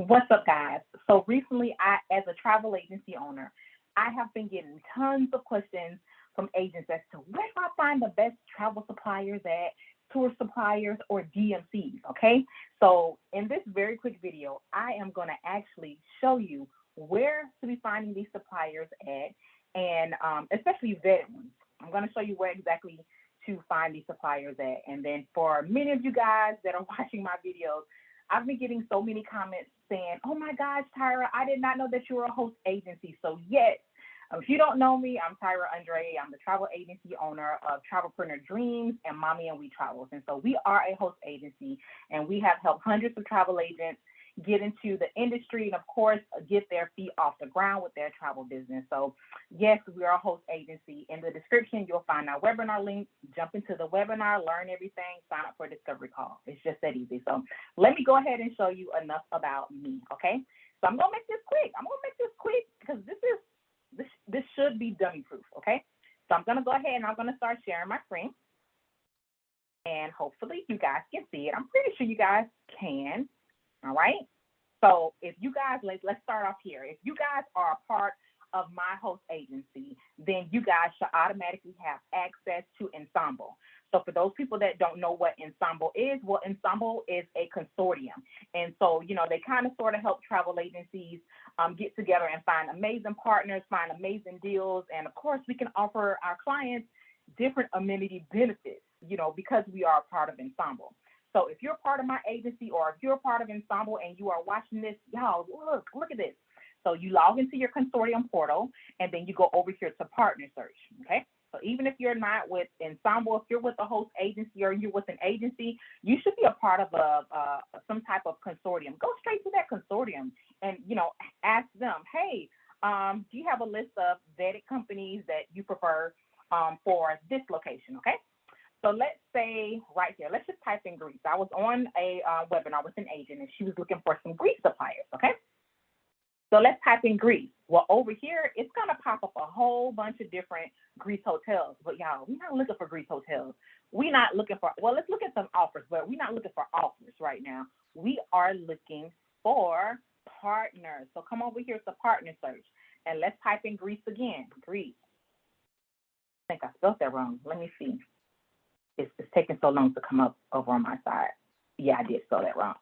What's up, guys? So recently, as a travel agency owner, I have been getting tons of questions from agents as to where do I find the best travel suppliers at, tour suppliers, or DMCs, okay? So in this very quick video, I am going to actually show you where to be finding these suppliers at, and especially vetted ones. I'm going to show you where exactly to find these suppliers at. And then for many of you guys that are watching my videos, I've been getting so many comments saying, oh my gosh, Tyra, I did not know that you were a host agency. So yes, if you don't know me, I'm Tyra Andre. I'm the travel agency owner of Travelpreneur Dreams and Mommy and We Travels. And so we are a host agency, and we have helped hundreds of travel agents get into the industry and, of course, get their feet off the ground with their travel business. So yes, we are a host agency. In the description, you'll find our webinar link. Jump into the webinar, learn everything, sign up for a discovery call. It's just that easy. So let me go ahead and show you enough about me, okay? So I'm going to make this quick. Because this should be dummy proof, okay? So I'm going to go ahead and I'm going to start sharing my screen. And hopefully you guys can see it. I'm pretty sure you guys can. All right. So if you guys, let's start off here. If you guys are a part of my host agency, then you guys should automatically have access to Ensemble. So for those people that don't know what Ensemble is, well, Ensemble is a consortium. And so, they kind of sort of help travel agencies get together and find amazing partners, find amazing deals. And of course, we can offer our clients different amenity benefits, because we are a part of Ensemble. So if you're part of my agency, or if you're a part of Ensemble and you are watching this, y'all, look at this. So you log into your consortium portal, and then you go over here to partner search, okay? So even if you're not with Ensemble, if you're with a host agency or you're with an agency, you should be a part of some type of consortium. Go straight to that consortium and, ask them, hey, do you have a list of vetted companies that you prefer for this location, okay? So let's say right here, let's just type in Greece. I was on a webinar with an agent, and she was looking for some Greece suppliers, okay? So let's type in Greece. Well, over here, it's going to pop up a whole bunch of different Greece hotels. But, y'all, we're not looking for Greece hotels. We're not looking for, well, let's look at some offers, but we're not looking for offers right now. We are looking for partners. So come over here to partner search, and let's type in Greece again, Greece. I think I spelled that wrong. Let me see. It's taking so long to come up over on my side. Yeah, I did spell that wrong.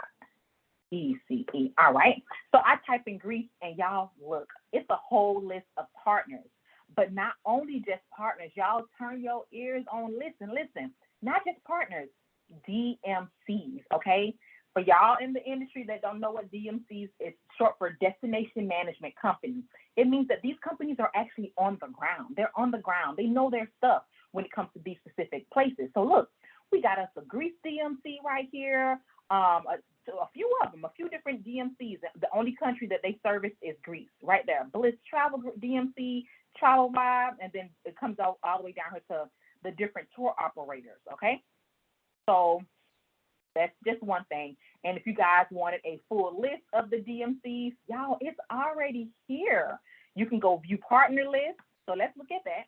ECE. All right. So I type in Greece, and y'all, look, it's a whole list of partners. But not only just partners, y'all turn your ears on. Listen. Not just partners, DMCs, okay? For y'all in the industry that don't know what DMCs is, short for Destination Management Companies. It means that these companies are actually on the ground. They're on the ground. They know their stuff when it comes to these specific places. So look, we got us a Greece DMC right here, a few of them, a few different DMCs. The only country that they service is Greece, right there. Bliss Travel DMC, Travel Vibe, and then it comes all the way down here to the different tour operators, okay? So that's just one thing. And if you guys wanted a full list of the DMCs, y'all, it's already here. You can go view partner list. So let's look at that.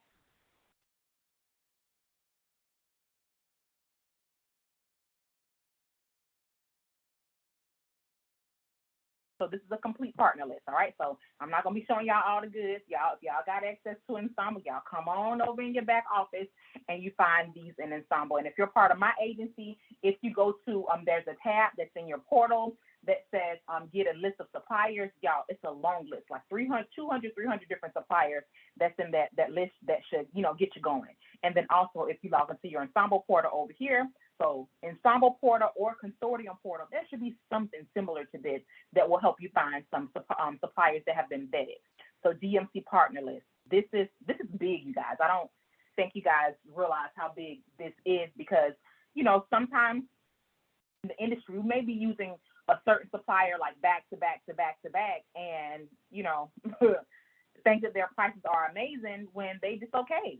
So this is a complete partner list, all right? So I'm not going to be showing y'all all the goods. Y'all, if y'all got access to Ensemble, y'all come on over in your back office and you find these in Ensemble. And if you're part of my agency, if you go to, there's a tab that's in your portal that says get a list of suppliers. Y'all, it's a long list, like 300 different suppliers that's in that list that should, get you going. And then also if you log into your Ensemble portal over here, so Ensemble portal or consortium portal, there should be something similar to this that will help you find some suppliers that have been vetted. So DMC partner list. This is big, you guys. I don't think you guys realize how big this is because, sometimes in the industry, we may be using a certain supplier like back to back, and, think that their prices are amazing when they just okay,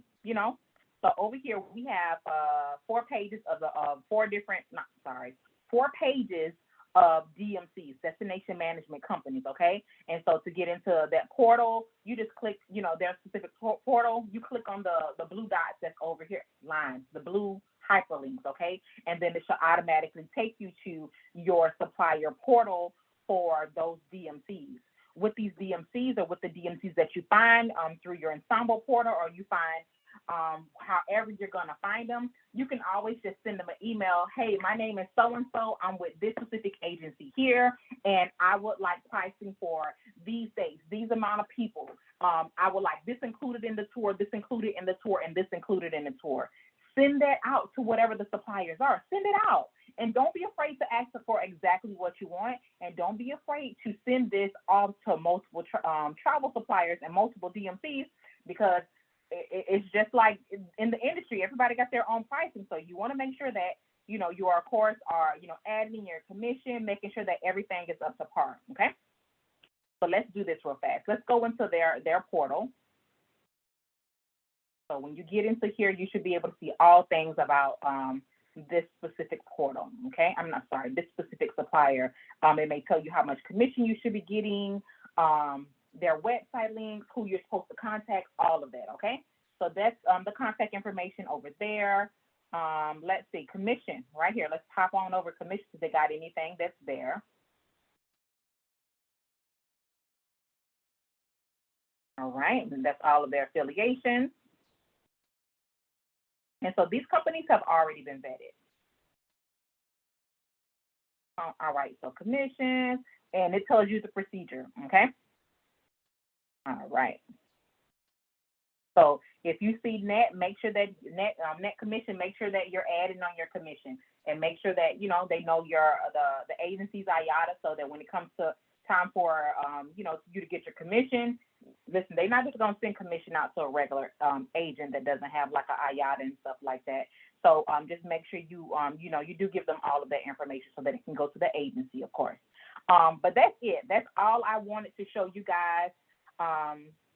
So over here we have 4 pages of four pages of DMCs, Destination Management Companies, okay? And so to get into that portal, you just click, their specific portal, you click on the blue dots that's over here, lines, the blue hyperlinks, okay? And then it should automatically take you to your supplier portal for those DMCs. With these DMCs or with the DMCs that you find through your ensemble portal, or you find however you're going to find them, you can always just send them an email. Hey, my name is so-and-so. I'm with this specific agency here, and I would like pricing for these dates, these amount of people. I would like this included in the tour, this included in the tour, and this included in the tour. Send that out to whatever the suppliers are. Send it out. And don't be afraid to ask for exactly what you want. And don't be afraid to send this off to multiple travel suppliers and multiple DMCs, because it's just like in the industry, everybody got their own pricing. So you want to make sure that, you are, of course, adding your commission, making sure that everything is up to par. Okay. So let's do this real fast. Let's go into their portal. So when you get into here, you should be able to see all things about this specific portal, okay? This specific supplier. It may tell you how much commission you should be getting, their website links, who you're supposed to contact, all of that, okay? So that's the contact information over there. Let's see, commission, right here. Let's pop on over commission if they got anything that's there. All right, and that's all of their affiliations. And so these companies have already been vetted. All right, so commissions, and it tells you the procedure, okay? All right. So if you see net, make sure that net commission, make sure that you're adding on your commission, and make sure that, they know the agency's IATA, so that when it comes to time for, you to get your commission, listen, they're not just going to send commission out to a regular agent that doesn't have like a IATA and stuff like that. So just make sure you do give them all of that information so that it can go to the agency, of course. But that's it. That's all I wanted to show you guys.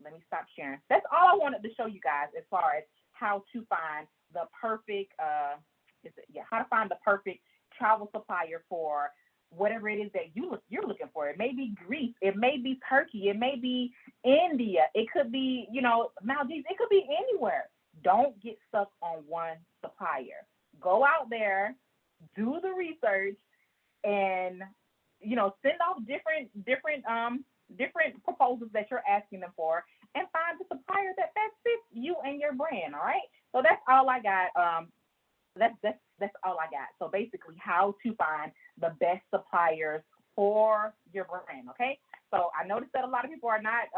Let me stop sharing. That's all I wanted to show you guys as far as how to find the perfect, how to find the perfect travel supplier for whatever it is that you're looking for. It may be Greece, it may be Turkey, it may be India, it could be, Maldives, it could be anywhere. Don't get stuck on one supplier. Go out there, do the research, and send off different proposals that you're asking them for, and find the supplier that fits you and your brand. All right. So that's all I got. That's all I got. So basically, how to find the best suppliers for your brand. Okay. So I noticed that a lot of people are not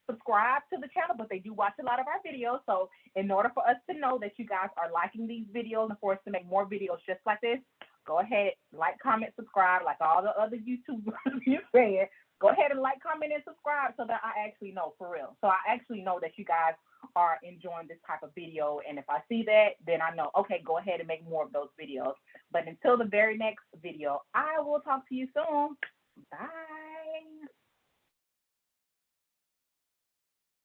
subscribed to the channel, but they do watch a lot of our videos. So in order for us to know that you guys are liking these videos and for us to make more videos just like this, go ahead, like, comment, subscribe, like all the other YouTubers you said. Go ahead and like, comment, and subscribe so that I actually know, for real. So I actually know that you guys are enjoying this type of video. And if I see that, then I know, okay, go ahead and make more of those videos. But until the very next video, I will talk to you soon. Bye.